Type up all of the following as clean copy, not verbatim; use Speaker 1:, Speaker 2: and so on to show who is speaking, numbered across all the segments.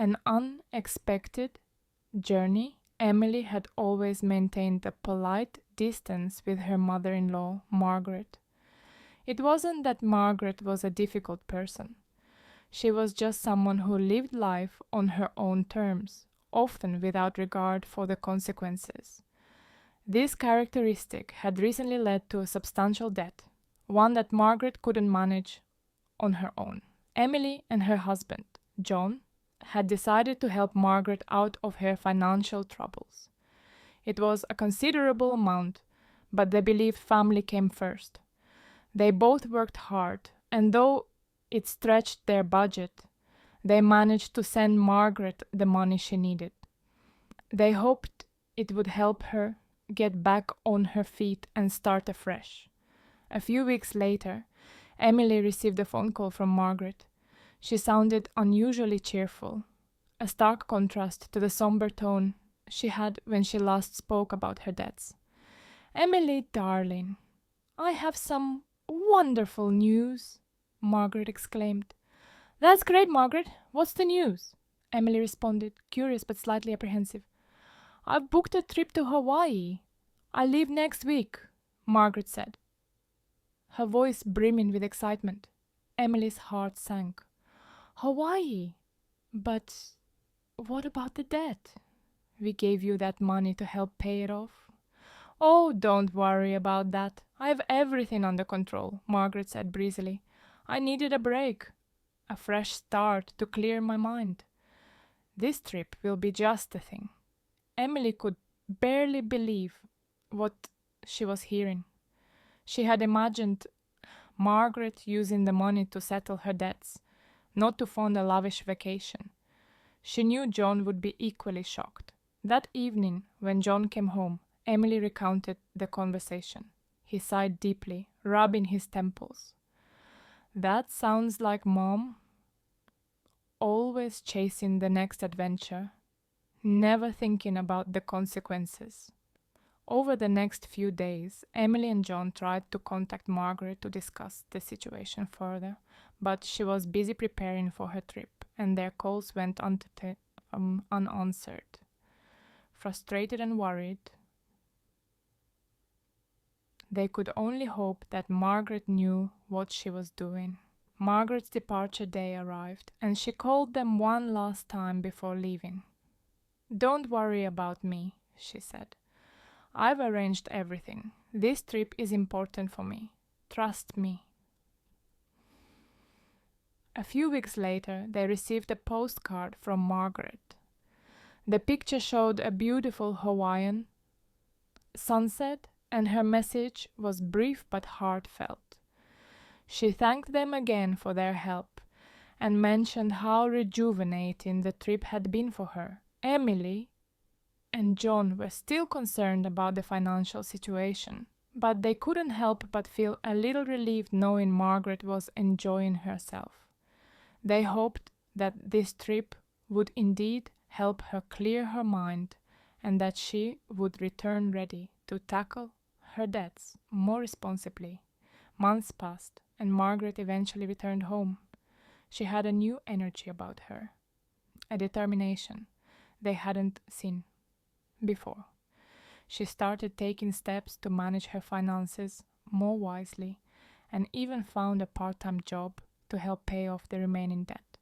Speaker 1: an unexpected journey, Emily had always maintained a polite distance with her mother-in-law, Margaret. It wasn't that Margaret was a difficult person. She was just someone who lived life on her own terms, often without regard for the consequences. This characteristic had recently led to a substantial debt, one that Margaret couldn't manage on her own. Emily and her husband, John, had decided to help Margaret out of her financial troubles. It was a considerable amount, but they believed family came first. They both worked hard, and though it stretched their budget, they managed to send Margaret the money she needed. They hoped it would help her get back on her feet and start afresh. A few weeks later, Emily received a phone call from Margaret. She sounded unusually cheerful, a stark contrast to the somber tone she had when she last spoke about her debts. "Emily, darling, I have some wonderful news," Margaret exclaimed. "That's great, Margaret. What's the news?" Emily responded, curious but slightly apprehensive. "I've booked a trip to Hawaii. I leave next week," Margaret said, her voice brimming with excitement. Emily's heart sank. "Hawaii? But what about the debt? We gave you that money to help pay it off." "Oh, don't worry about that. I have everything under control," Margaret said breezily. "I needed a break, a fresh start to clear my mind. This trip will be just the thing." Emily could barely believe what she was hearing. She had imagined Margaret using the money to settle her debts, not to fund a lavish vacation. She knew John would be equally shocked. That evening, when John came home, Emily recounted the conversation. He sighed deeply, rubbing his temples. "That sounds like Mom. Always chasing the next adventure, never thinking about the consequences." Over the next few days, Emily and John tried to contact Margaret to discuss the situation further, but she was busy preparing for her trip, and their calls went unanswered. Frustrated and worried, they could only hope that Margaret knew what she was doing. Margaret's departure day arrived, and she called them one last time before leaving. "Don't worry about me," she said. "I've arranged everything. This trip is important for me. Trust me." A few weeks later, they received a postcard from Margaret. The picture showed a beautiful Hawaiian sunset, and her message was brief but heartfelt. She thanked them again for their help and mentioned how rejuvenating the trip had been for her. Emily and John were still concerned about the financial situation, but they couldn't help but feel a little relieved knowing Margaret was enjoying herself. They hoped that this trip would indeed help her clear her mind and that she would return ready to tackle her debts more responsibly. Months passed, and Margaret eventually returned home. She had a new energy about her, a determination they hadn't seen before. She started taking steps to manage her finances more wisely and even found a part-time job to help pay off the remaining debt,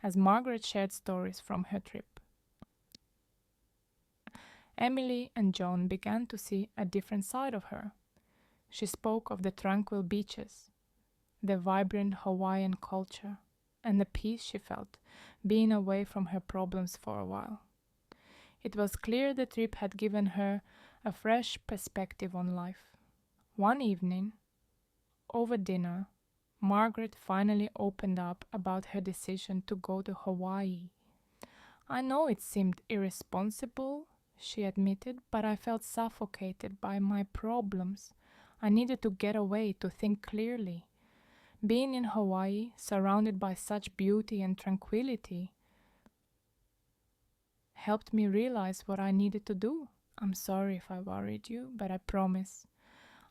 Speaker 1: as Margaret shared stories from her trip. Emily and John began to see a different side of her. She spoke of the tranquil beaches, the vibrant Hawaiian culture, and the peace she felt being away from her problems for a while. It was clear the trip had given her a fresh perspective on life. One evening, over dinner, Margaret finally opened up about her decision to go to Hawaii. "I know it seemed irresponsible," she admitted, "but I felt suffocated by my problems. I needed to get away to think clearly. Being in Hawaii, surrounded by such beauty and tranquility, helped me realize what I needed to do. I'm sorry if I worried you, but I promise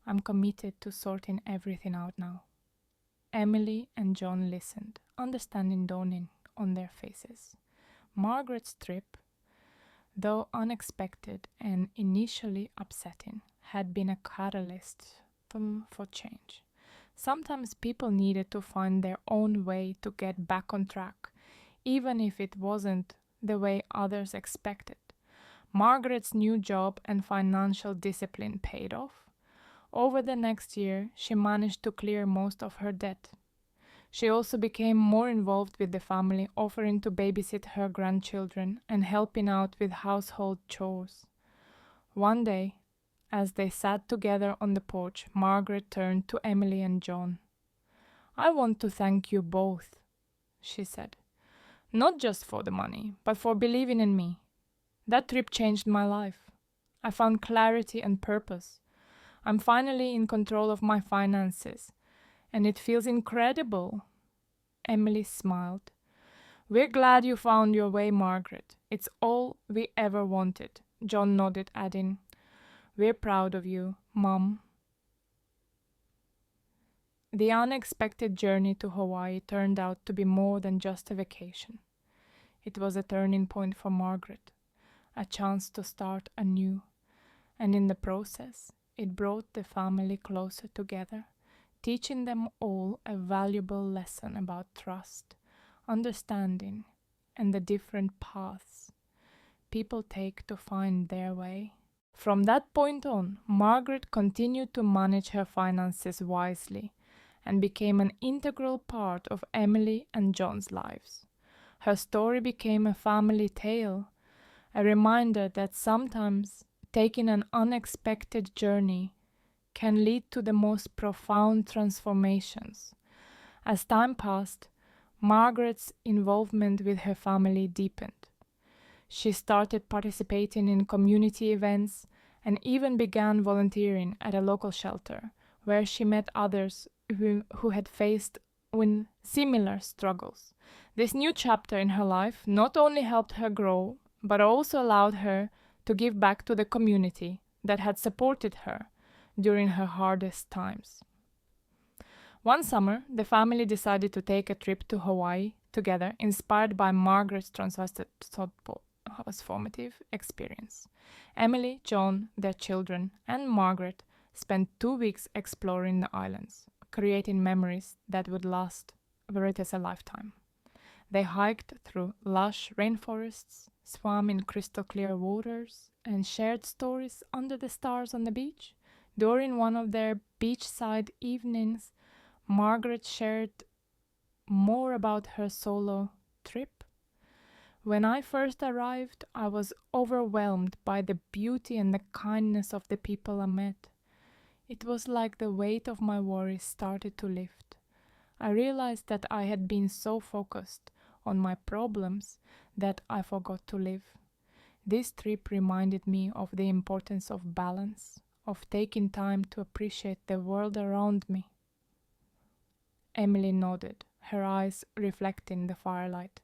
Speaker 1: I'm committed to sorting everything out now." Emily and John listened, understanding dawning on their faces. Margaret's trip, though unexpected and initially upsetting, had been a catalyst for change. Sometimes people needed to find their own way to get back on track, even if it wasn't the way others expected. Margaret's new job and financial discipline paid off. Over the next year, she managed to clear most of her debt. She also became more involved with the family, offering to babysit her grandchildren and helping out with household chores. One day, as they sat together on the porch, Margaret turned to Emily and John. "I want to thank you both," she said. "Not just for the money, but for believing in me. That trip changed my life. I found clarity and purpose. I'm finally in control of my finances, and it feels incredible." Emily smiled. "We're glad you found your way, Margaret. It's all we ever wanted." John nodded, adding, "We're proud of you, Mum." The unexpected journey to Hawaii turned out to be more than just a vacation. It was a turning point for Margaret, a chance to start anew, and in the process, it brought the family closer together, teaching them all a valuable lesson about trust, understanding, and the different paths people take to find their way. From that point on, Margaret continued to manage her finances wisely and became an integral part of Emily and John's lives. Her story became a family tale, a reminder that sometimes taking an unexpected journey can lead to the most profound transformations. As time passed, Margaret's involvement with her family deepened. She started participating in community events and even began volunteering at a local shelter, where she met others who had faced similar struggles. This new chapter in her life not only helped her grow, but also allowed her to give back to the community that had supported her during her hardest times. One summer, the family decided to take a trip to Hawaii together, inspired by Margaret's transformative experience. Emily, John, their children, and Margaret spent 2 weeks exploring the islands, creating memories that would last a lifetime. They hiked through lush rainforests, swam in crystal clear waters, and shared stories under the stars on the beach. During one of their beachside evenings, Margaret shared more about her solo trip. "When I first arrived, I was overwhelmed by the beauty and the kindness of the people I met. It was like the weight of my worries started to lift. I realized that I had been so focused on my problems that I forgot to live. This trip reminded me of the importance of balance, of taking time to appreciate the world around me." Emily nodded, her eyes reflecting the firelight.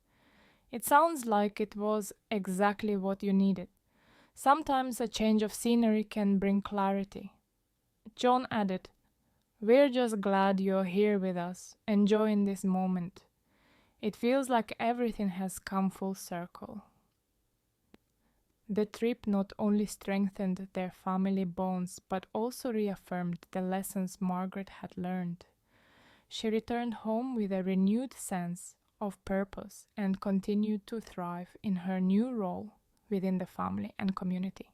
Speaker 1: "It sounds like it was exactly what you needed. Sometimes a change of scenery can bring clarity." John added, "We're just glad you're here with us, enjoying this moment. It feels like everything has come full circle." The trip not only strengthened their family bonds, but also reaffirmed the lessons Margaret had learned. She returned home with a renewed sense of purpose and continued to thrive in her new role within the family and community.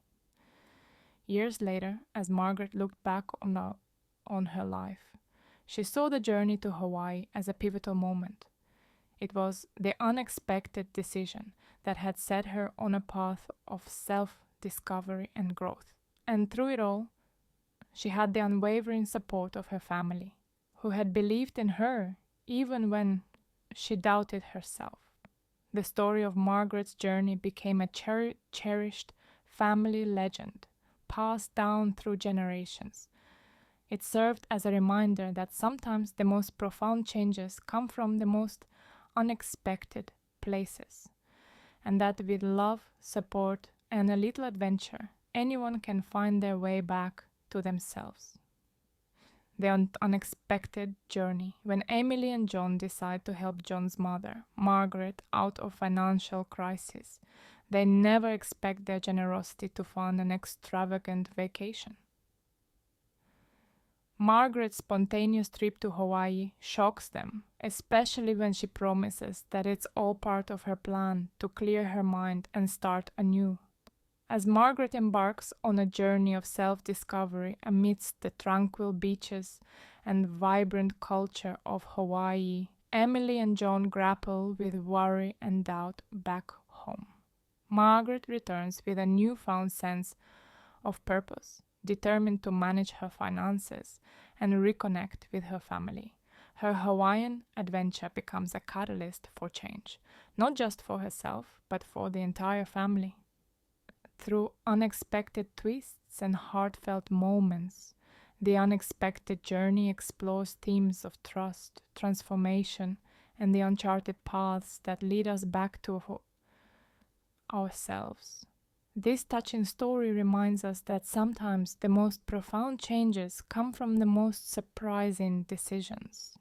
Speaker 1: Years later, as Margaret looked back on her life, she saw the journey to Hawaii as a pivotal moment. It was the unexpected decision that had set her on a path of self-discovery and growth. And through it all, she had the unwavering support of her family, who had believed in her even when she doubted herself. The story of Margaret's journey became a cherished family legend, passed down through generations. It served as a reminder that sometimes the most profound changes come from the most unexpected places, and that with love, support, and a little adventure, anyone can find their way back to themselves. the unexpected journey. When Emily and John decide to help John's mother, Margaret, out of financial crisis, they never expect their generosity to fund an extravagant vacation. Margaret's spontaneous trip to Hawaii shocks them, especially when she promises that it's all part of her plan to clear her mind and start anew. As Margaret embarks on a journey of self-discovery amidst the tranquil beaches and vibrant culture of Hawaii, Emily and John grapple with worry and doubt back home. Margaret returns with a newfound sense of purpose, determined to manage her finances and reconnect with her family. Her Hawaiian adventure becomes a catalyst for change, not just for herself, but for the entire family. Through unexpected twists and heartfelt moments, the unexpected journey explores themes of trust, transformation, and the uncharted paths that lead us back to ourselves. This touching story reminds us that sometimes the most profound changes come from the most surprising decisions.